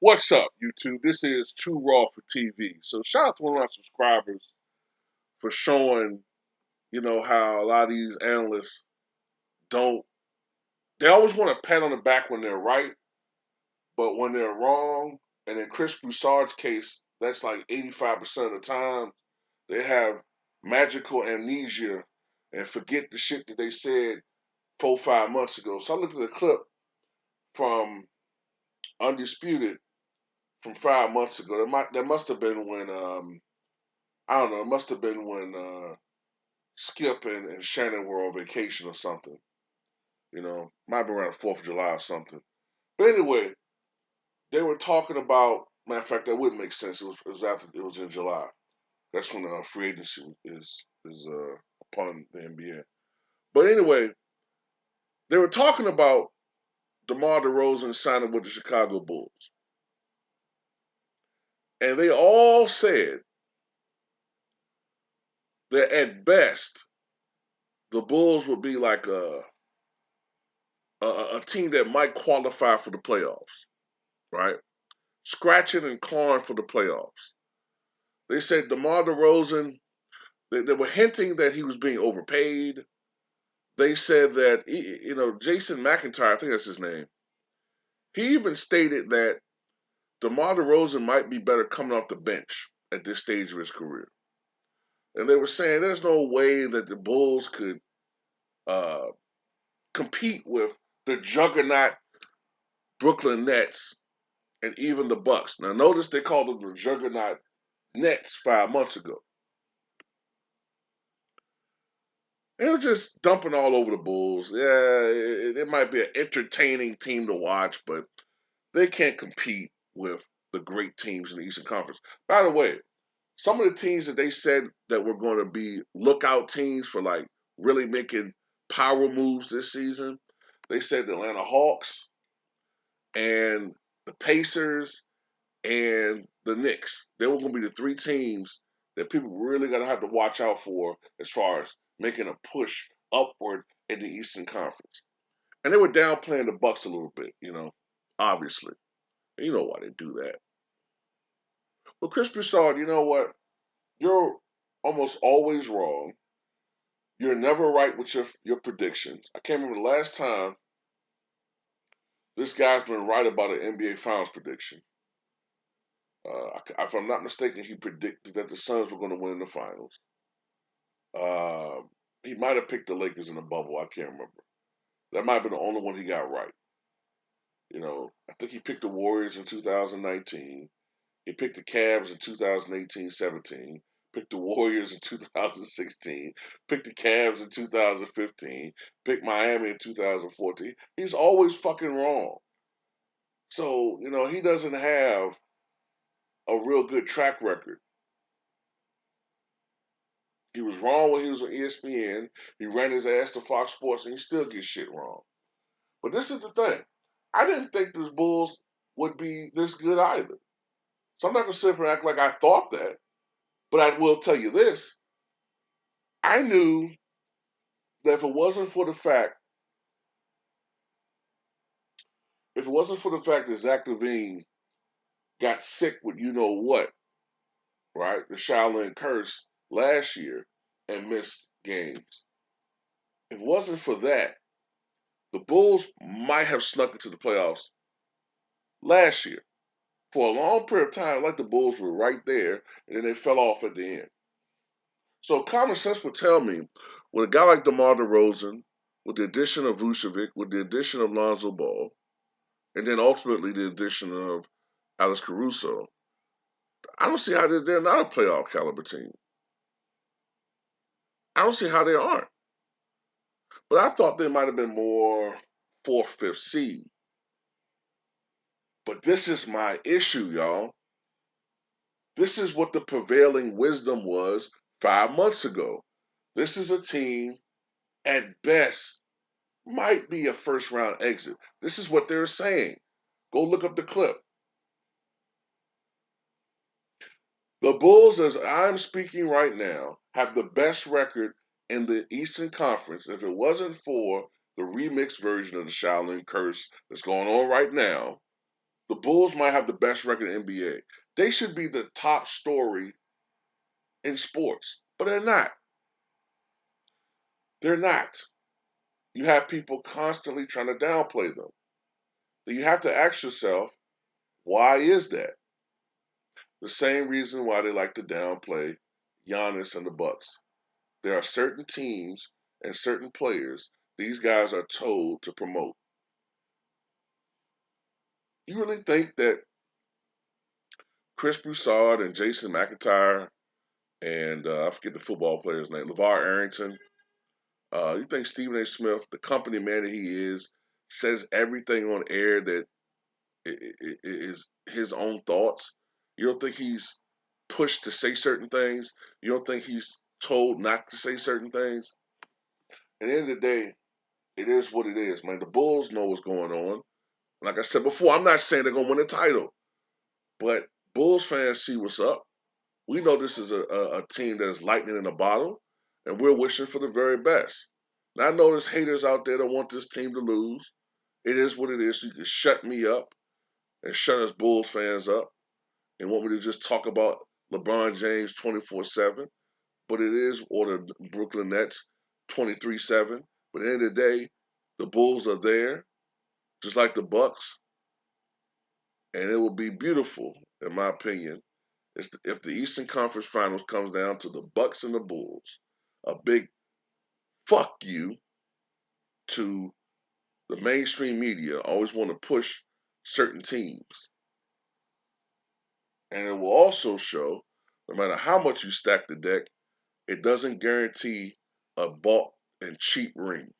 What's up, YouTube? This is Too Raw for TV. So shout out to one of my subscribers for showing, how a lot of these analysts don't. They always want a pat on the back when they're right, but when they're wrong, and in Chris Broussard's case, that's like 85% of the time, they have magical amnesia and forget the shit that they said 4, 5 months ago. So I looked at a clip from Undisputed from 5 months ago. That must have been when I don't know. It must have been when Skip and Shannon were on vacation or something. Might have been around the 4th of July or something. But anyway, they were talking about. Matter of fact, that wouldn't make sense. It was in July. That's when free agency is upon the NBA. But anyway, they were talking about DeMar DeRozan signing with the Chicago Bulls, and they all said that at best the Bulls would be like a team that might qualify for the playoffs, right? Scratching and clawing for the playoffs. They said DeMar DeRozan, they were hinting that he was being overpaid. They said that, Jason McIntyre, I think that's his name, he even stated that DeMar DeRozan might be better coming off the bench at this stage of his career. And they were saying there's no way that the Bulls could uh, compete with the juggernaut Brooklyn Nets and even the Bucks. Now, notice they called them the juggernaut Nets 5 months ago. They were just dumping all over the Bulls. Yeah, it might be an entertaining team to watch, but they can't compete with the great teams in the Eastern Conference. By the way, some of the teams that they said that were going to be lookout teams for like really making power moves this season, they said the Atlanta Hawks and the Pacers and the Knicks. They were going to be the three teams that people really going to have to watch out for as far as making a push upward in the Eastern Conference. And they were downplaying the Bucks a little bit, obviously. You know why they do that. But Chris Broussard, you know what? You're almost always wrong. You're never right with your predictions. I can't remember the last time this guy's been right about an NBA Finals prediction. If I'm not mistaken, he predicted that the Suns were going to win in the finals. Uh, he might have picked the Lakers in the bubble. I can't remember. That might have been the only one he got right. I think he picked the Warriors in 2019. He picked the Cavs in 2018-17. Picked the Warriors in 2016. Picked the Cavs in 2015. Picked Miami in 2014. He's always fucking wrong. So, he doesn't have a real good track record. He was wrong when he was on ESPN. He ran his ass to Fox Sports, and he still gets shit wrong. But this is the thing. I didn't think the Bulls would be this good either. So I'm not going to sit here and act like I thought that. But I will tell you this. I knew that if it wasn't for the fact that Zach LaVine got sick with you know what, right? The Shaolin curse last year and missed games. If it wasn't for that, the Bulls might have snuck into the playoffs last year. For a long period of time, like the Bulls were right there, and then they fell off at the end. So common sense would tell me, with a guy like DeMar DeRozan, with the addition of Vucevic, with the addition of Lonzo Ball, and then ultimately the addition of Alex Caruso, I don't see how they're not a playoff caliber team. I don't see how they aren't. But I thought they might have been more fourth, fifth seed. But this is my issue, y'all. This is what the prevailing wisdom was 5 months ago. This is a team, at best, might be a first round exit. This is what they're saying. Go look up the clip. The Bulls, as I'm speaking right now, have the best record in the Eastern Conference. If it wasn't for the remixed version of the Shaolin Curse that's going on right now, the Bulls might have the best record in the NBA. They should be the top story in sports, but they're not. They're not. You have people constantly trying to downplay them. Then you have to ask yourself, why is that? The same reason why they like to downplay Giannis and the Bucks. There are certain teams and certain players these guys are told to promote. You really think that Chris Broussard and Jason McIntyre and I forget the football player's name, LeVar Arrington, you think Stephen A. Smith, the company man that he is, says everything on air that is his own thoughts? You don't think he's pushed to say certain things? You don't think he's told not to say certain things? At the end of the day, it is what it is, man. The Bulls know what's going on. Like I said before, I'm not saying they're gonna win a title, but Bulls fans see what's up. We know this is a team that is lightning in a bottle, and we're wishing for the very best. Now I know there's haters out there that want this team to lose. It is what it is. You can shut me up and shut us Bulls fans up and want me to just talk about LeBron James 24/7, but it is, or the Brooklyn Nets 23/7. But at the end of the day, the Bulls are there, just like the Bucks, and it will be beautiful, in my opinion, if the Eastern Conference Finals comes down to the Bucks and the Bulls. A big fuck you to the mainstream media. Always want to push certain teams, and it will also show, no matter how much you stack the deck, it doesn't guarantee a bought and cheap ring.